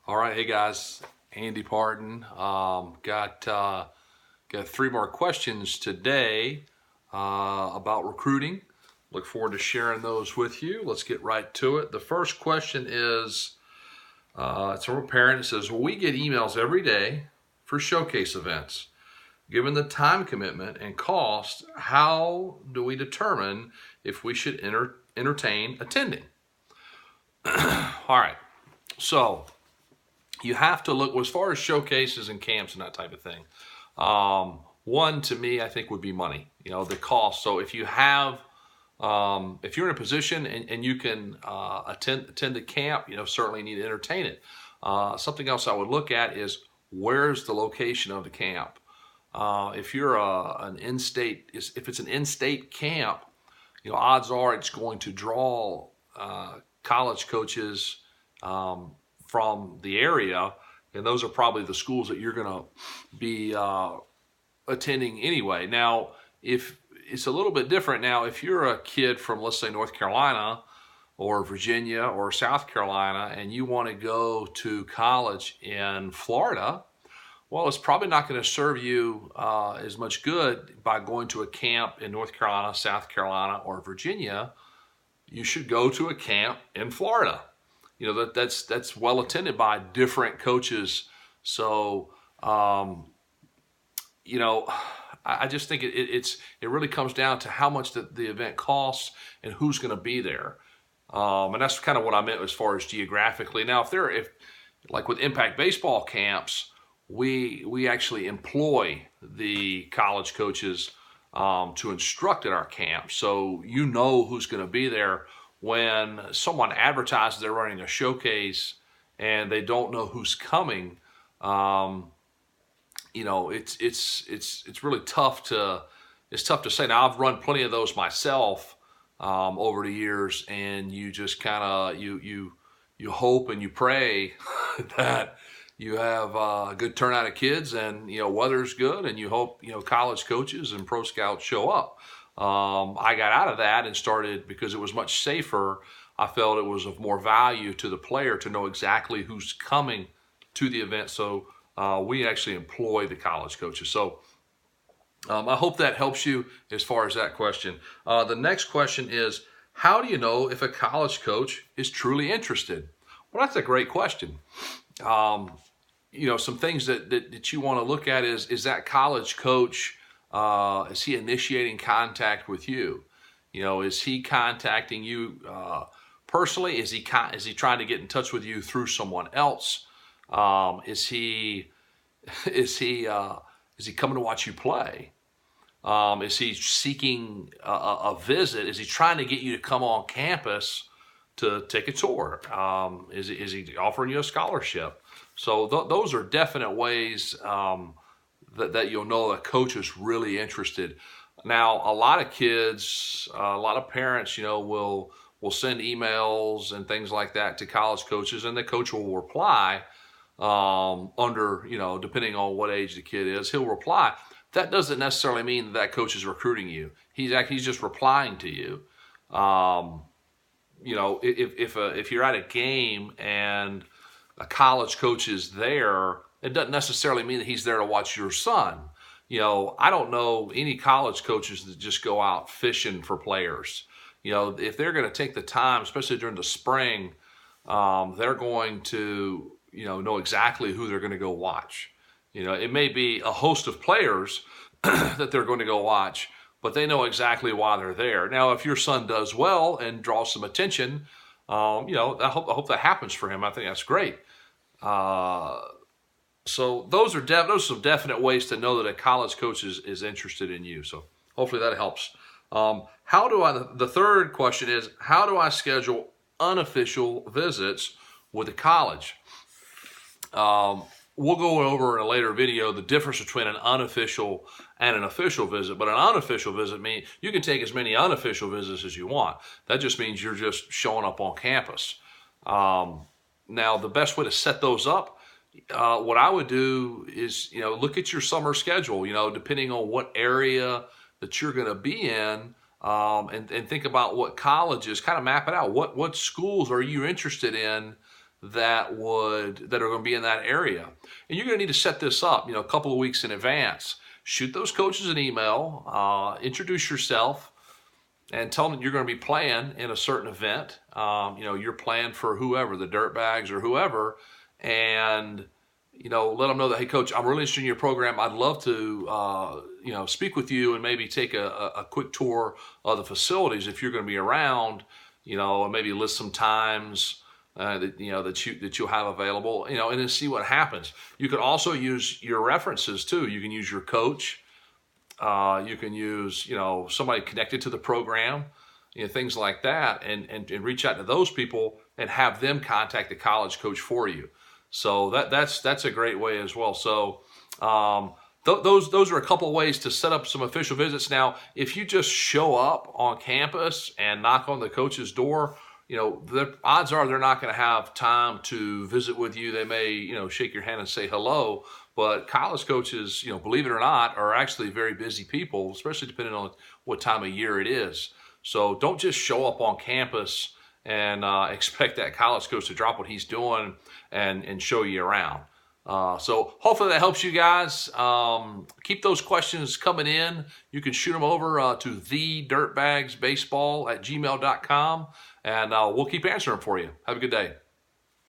All right, hey guys, Andy Parton. Got three more questions today about recruiting. Look forward to sharing those with you. Let's get right to it. The first question is, it's from a parent. It says, "Well, we get emails every day for showcase events. Given the time commitment and cost, how do we determine if we should entertain attending?" All right, so you have to look as far as showcases and camps and that type of thing. One to me, I think would be money. The cost. So if you're in a position and you can attend the camp, certainly need to entertain it. Something else I would look at is where's the location of the camp. If you're if it's an in-state camp, odds are it's going to draw college coaches from the area, and those are probably the schools that you're going to be attending anyway. Now, if it's a little bit different now, if you're a kid from, let's say, North Carolina or Virginia or South Carolina, and you want to go to college in Florida, well, it's probably not going to serve you as much good by going to a camp in North Carolina, South Carolina, or Virginia. You should go to a camp in Florida. That's well attended by different coaches. So, I just think it really comes down to how much the event costs and who's going to be there. And that's kind of what I meant as far as geographically. Now, if like with Impact Baseball camps, we actually employ the college coaches to instruct at our camp. So who's going to be there. When someone advertises they're running a showcase and they don't know who's coming, it's really tough to say. Now, I've run plenty of those myself over the years, and you just kind of you hope and you pray that you have a good turnout of kids, and weather's good, and you hope college coaches and pro scouts show up. I got out of that and started, because it was much safer. I felt it was of more value to the player to know exactly who's coming to the event. So we actually employ the college coaches. So I hope that helps you as far as that question. The next question is, how do you know if a college coach is truly interested? Well, that's a great question. Some things that you want to look at is that college coach, is he initiating contact with you? Is he contacting you personally? Is he trying to get in touch with you through someone else? Is he coming to watch you play? Is he seeking a visit? Is he trying to get you to come on campus to take a tour? Is he offering you a scholarship? So those are definite ways that you'll know a coach is really interested. Now, a lot of kids, a lot of parents, will send emails and things like that to college coaches, and the coach will reply depending on what age the kid is, he'll reply. That doesn't necessarily mean that coach is recruiting you. He's just replying to you. If you're at a game and a college coach is there, it doesn't necessarily mean that he's there to watch your son. I don't know any college coaches that just go out fishing for players. If they're going to take the time, especially during the spring, they're going to, know exactly who they're going to go watch. It may be a host of players that they're going to go watch, but they know exactly why they're there. Now, if your son does well and draws some attention, I hope that happens for him. I think that's great. So those are some definite ways to know that a college coach is interested in you. So hopefully that helps. The third question is, how do I schedule unofficial visits with a college? We'll go over in a later video the difference between an unofficial and an official visit. But an unofficial visit means you can take as many unofficial visits as you want. That just means you're just showing up on campus. Now, the best way to set those up, what I would do is, look at your summer schedule, depending on what area that you're going to be in, and think about what colleges, kind of map it out. What schools are you interested in that are going to be in that area. And you're going to need to set this up, a couple of weeks in advance. Shoot those coaches an email, introduce yourself, and tell them that you're going to be playing in a certain event. You're playing for whoever, the Dirtbags or whoever, and let them know that, hey, coach, I'm really interested in your program. I'd love to, speak with you and maybe take a quick tour of the facilities if you're going to be around, and maybe list some times that you'll have available, and then see what happens. You can also use your references too. You can use your coach. You can use, somebody connected to the program, things like that, and reach out to those people and have them contact the college coach for you. So that's a great way as well. So those are a couple of ways to set up some official visits. Now, if you just show up on campus and knock on the coach's door, the odds are they're not going to have time to visit with you. They may, shake your hand and say hello. But college coaches, believe it or not, are actually very busy people, especially depending on what time of year it is. So don't just show up on campus and expect that college coach to drop what he's doing and show you around. So hopefully that helps you guys. Keep those questions coming in. You can shoot them over to thedirtbagsbaseball@gmail.com, and we'll keep answering them for you. Have a good day.